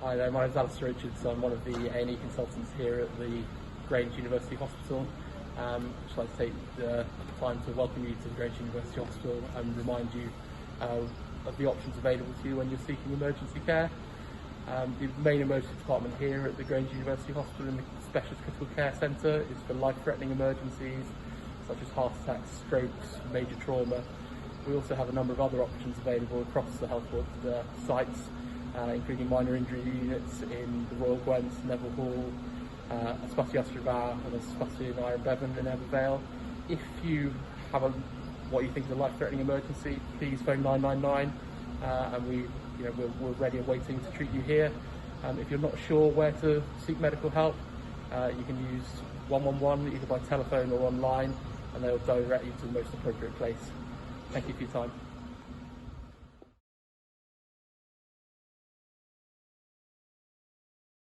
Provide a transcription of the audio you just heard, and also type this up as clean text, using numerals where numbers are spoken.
Hi there, my name is Alastair Richards. I'm one of the A&E consultants here at the Grange University Hospital. I'd like to take the time to welcome you to the Grange University Hospital and remind you of the options available to you when you're seeking emergency care. The main emergency department here at the Grange University Hospital in the Specialist Critical Care Centre is for life-threatening emergencies such as heart attacks, strokes, major trauma. We also have a number of other options available across the health board sites, including minor injury units in the Royal Gwent, Nevill Hall, Ysbyty Athrofaol and Ysbyty in Evervale. If you have what you think is a life-threatening emergency, please phone 999 and we're ready and waiting to treat you here. If you're not sure where to seek medical help, you can use 111 either by telephone or online, and they'll direct you to the most appropriate place. Thank you for your time.